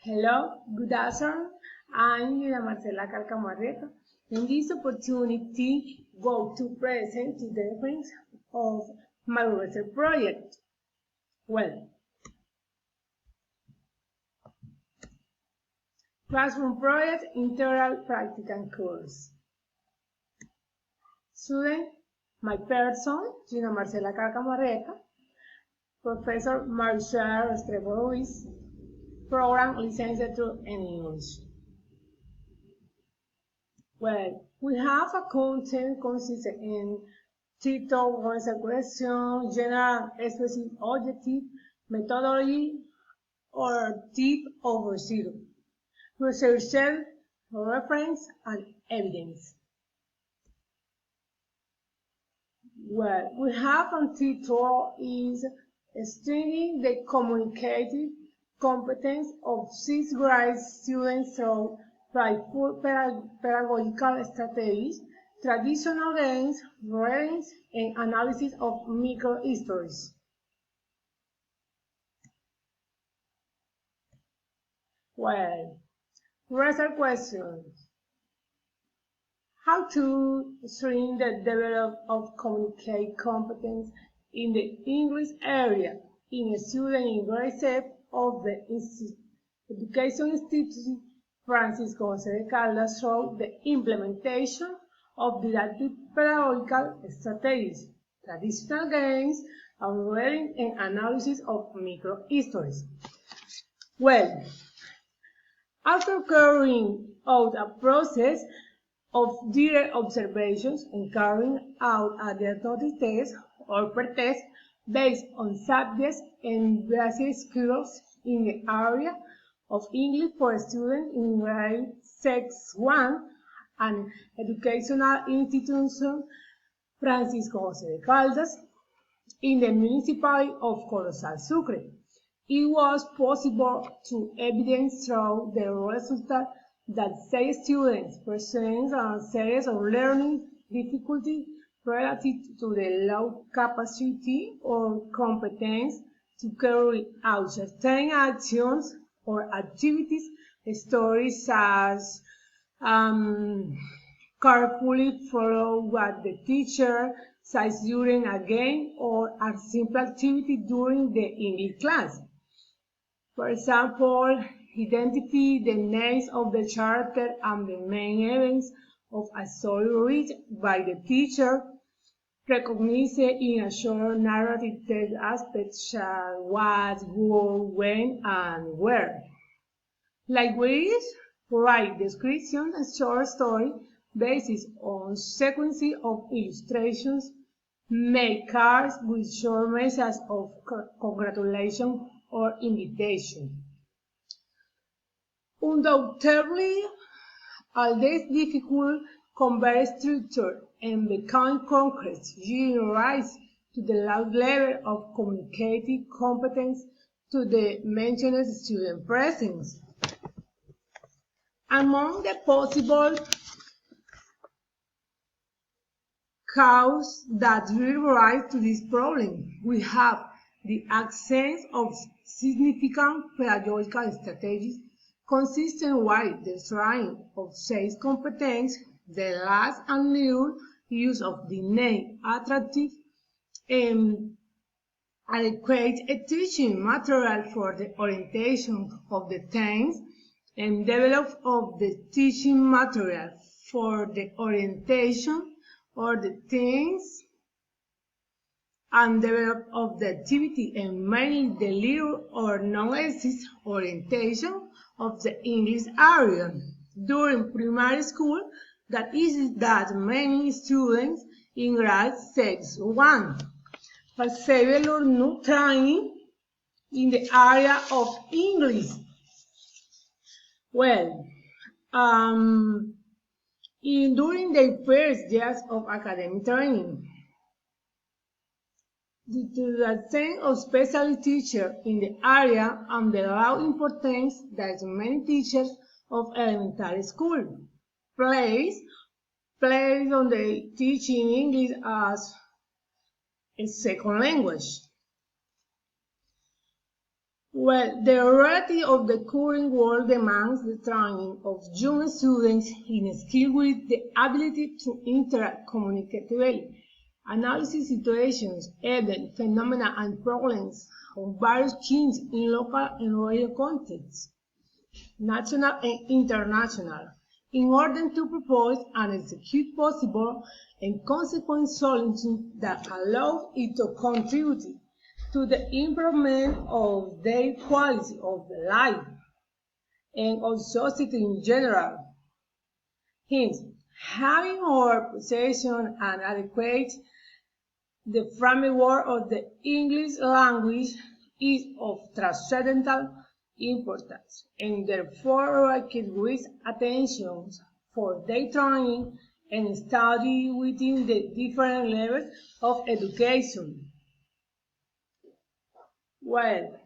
Hello, good afternoon. I'm Lina Marcela Carcamarreta. In this opportunity, go to present the difference of my research project. Well, classroom project, integral practical course. Student, my person, Gina Marcela Carcamarreta. Professor Marcel Restrepo Ruiz. Program Licenciature in English. Well, we have a content consistent in title, answer question, general, specific objective, methodology, or tip over zero. Research, reference, and evidence. Well, we have a title is Strengthening the Communicative Competence of 6th grade students through pedagogical strategies, traditional games, readings, and analysis of microhistories. Well, research questions. How to strengthen the development of communicative competence in the English area in a student in grade 7 of the Education Institute Francis Jose de Caldas through the implementation of didactic pedagogical strategies, traditional games, and reading and analysis of microhistories. Well, after carrying out a process of direct observations and carrying out a diagnostic test or pretest based on subjects and basic skills in the area of English for students in grade 6-1 and educational institution Francis Jose de Caldas in the municipality of Corozal Sucre. It was possible to evidence through the results that say students present a series of learning difficulties relative to the low capacity or competence to carry out certain actions or activities, stories as carefully follow what the teacher says during a game or a simple activity during the English class. For example, identify the names of the characters and the main events of a story read by the teacher. Recognize in a short narrative text aspects such as what, who, when, and where. Likewise, write descriptions and short story based on sequence of illustrations. Make cards with short messages of congratulations or invitation. Undoubtedly, all this difficult convey structure and become concrete, giving rise to the low level of communicative competence to the mentioned student presence. Among the possible causes that give rise to this problem, we have the absence of significant pedagogical strategies consistent with the trying of sales competence, the last and new use of the name attractive and adequate teaching material for the orientation of the teens and develop of the teaching material for the orientation or the teens and develop of the activity and mainly the little or non-exist orientation of the English area. During primary school, that is that many students in grade 6-1 receive new training in the area of English. Well, during the first years of academic training, due to the absence of specialist teachers in the area and the low importance that many teachers of elementary school place on the teaching English as a second language. Well, the reality of the current world demands the training of young students in skills with the ability to interact communicatively, analyze situations, events, phenomena, and problems of various kinds in local and regional contexts, national and international, in order to propose and execute possible and consequent solutions that allow it to contribute to the improvement of their quality of life and of society in general. Hence, having our possession and adequate the framework of the English language is of transcendental importance, and therefore requires attention for their training and study within the different levels of education. Well,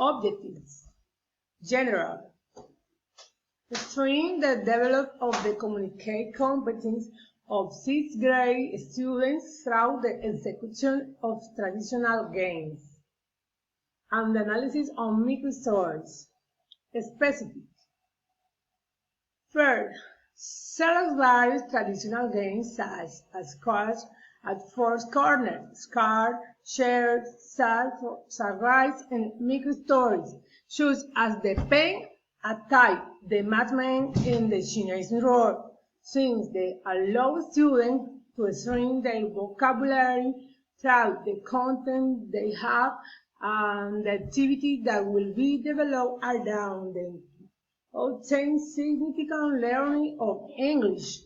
objectives. General. Strengthen the development of the communicate competence of sixth grade students through the execution of traditional games and the analysis of micro-stories. Specific. Third, select various traditional games such as cards at first corner, card, shared, surprise, and micro-stories, such as the pen, a type, the madman, and the Chinese roll, since they allow students to strengthen their vocabulary through the content they have and the activity that will be developed around them. Obtain significant learning of English.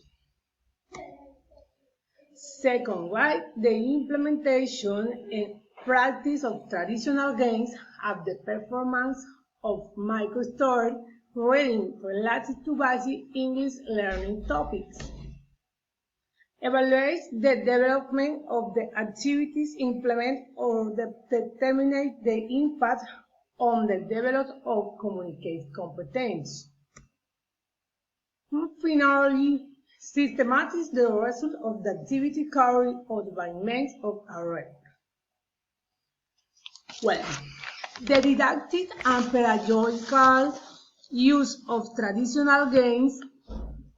Second, the implementation and practice of traditional games of the performance of micro-story reading related to basic English learning topics. Evaluate the development of the activities implemented or determine the impact on the development of communication competence. Finally, systematize the result of the activity carried out by means of array. Well, the didactic and pedagogical use of traditional games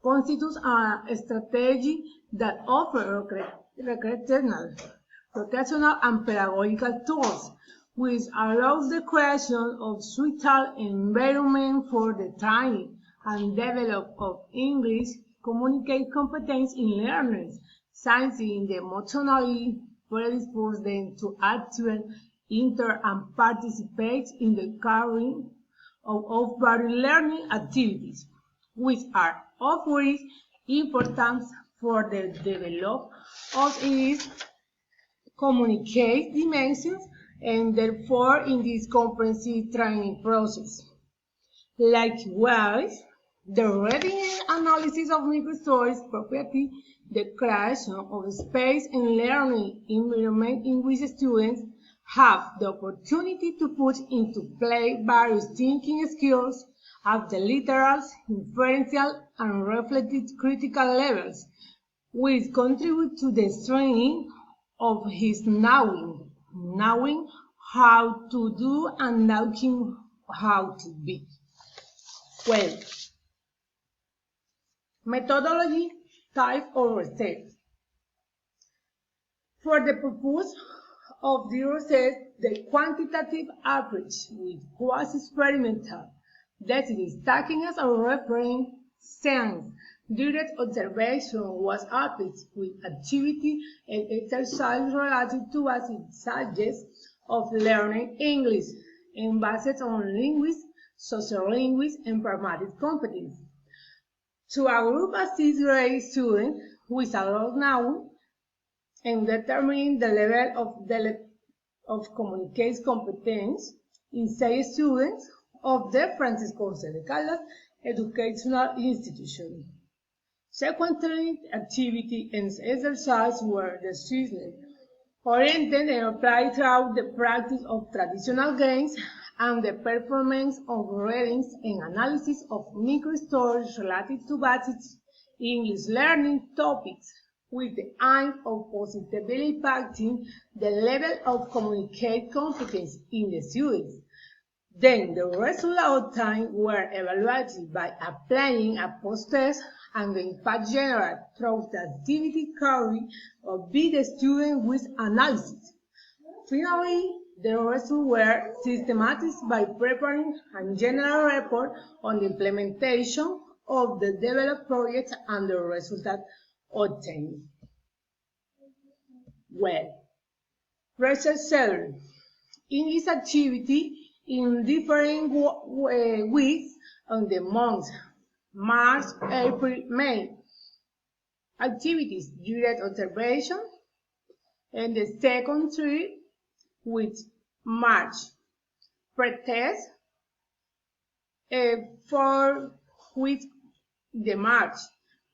constitutes a strategy that offers recreational and pedagogical tools, which allows the creation of suitable environment for the training and development of English communicate competence in learners, sensing the emotionally predispose them to actively enter and participate in the carrying of various learning activities, which are of great importance for the development of its communicate dimensions and therefore in this comprehensive training process. Likewise, the reading and analysis of micro-stories property, the creation of space and learning environment in which students have the opportunity to put into play various thinking skills at the literal, inferential, and reflective critical levels, which contribute to the strengthening of his knowing how to do and knowing how to be. Well, methodology, type, or step. For the purpose of the research, the quantitative approach, which was experimental, that is, taking as a reference sense, direct observation was applied with activity and exercise related to basic subjects of learning English and based on linguistics, sociolinguistics, and pragmatic competence. To a group of sixth grade students with adult knowledge and determine the level of communication competence in 6 students of the Francisco José de Caldas Educational Institution. Sequentially, activity and exercise were the students oriented and applied throughout the practice of traditional games and the performance of readings and analysis of micro-stories related to basic English learning topics, with the aim of positively impacting the level of communicate competence in the students Then the result obtained were evaluated by applying a post-test and the impact generated through the activity carried out by the student with analysis. Finally, the results were systematized by preparing a general report on the implementation of the developed project and the results obtained. Well, research setting. In this activity, in different weeks on the months March, April, May. Activities: direct observation, and the second trip with March. Pretest for with the March.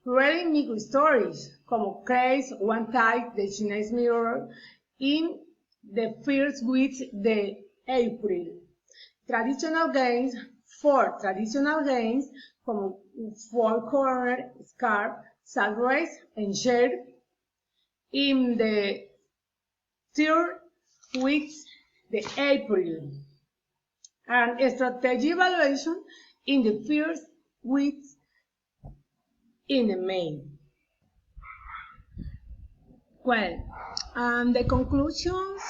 Reading micro stories, como Craze, One Type, The Chinese Mirror, in the first week de April. Traditional games, 4 traditional games, como Four Corner, Scarf, Sack Race, and Share, in the third week de April. And strategy evaluation in the first week in May. Well, the conclusions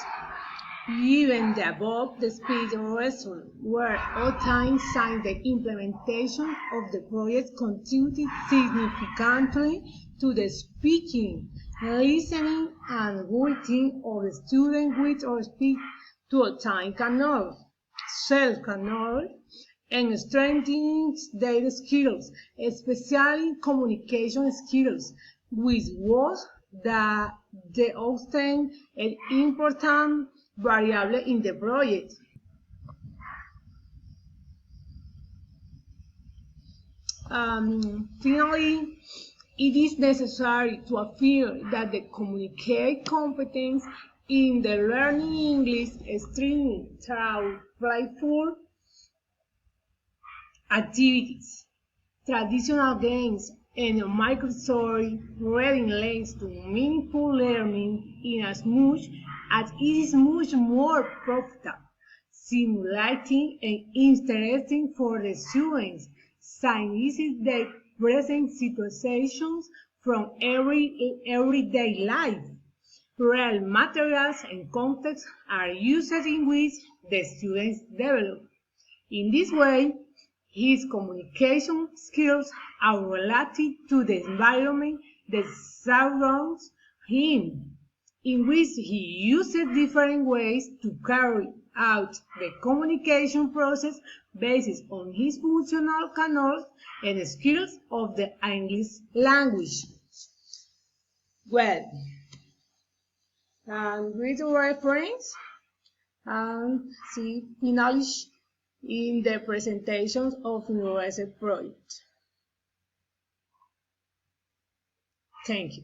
given the above, the speed results were obtained since the implementation of the project contributed significantly to the speaking, listening, and writing of the students with or speak to obtain knowledge, self-knowledge, and strengthening their skills, especially communication skills, which was the often an important variable in the project. Finally, it is necessary to affirm that the communication competence in the learning English streaming through playful activities, traditional games, and microstory reading leads to meaningful learning in as much as it is much more profitable, stimulating, and interesting for the students, since they present situations from everyday life. Real materials and contexts are used in which the students develop. In this way, his communication skills are related to the environment that surrounds him, in which he uses different ways to carry out the communication process based on his functional canals and skills of the English language. Well, and read reference and see knowledge in the presentations of university project. Thank you.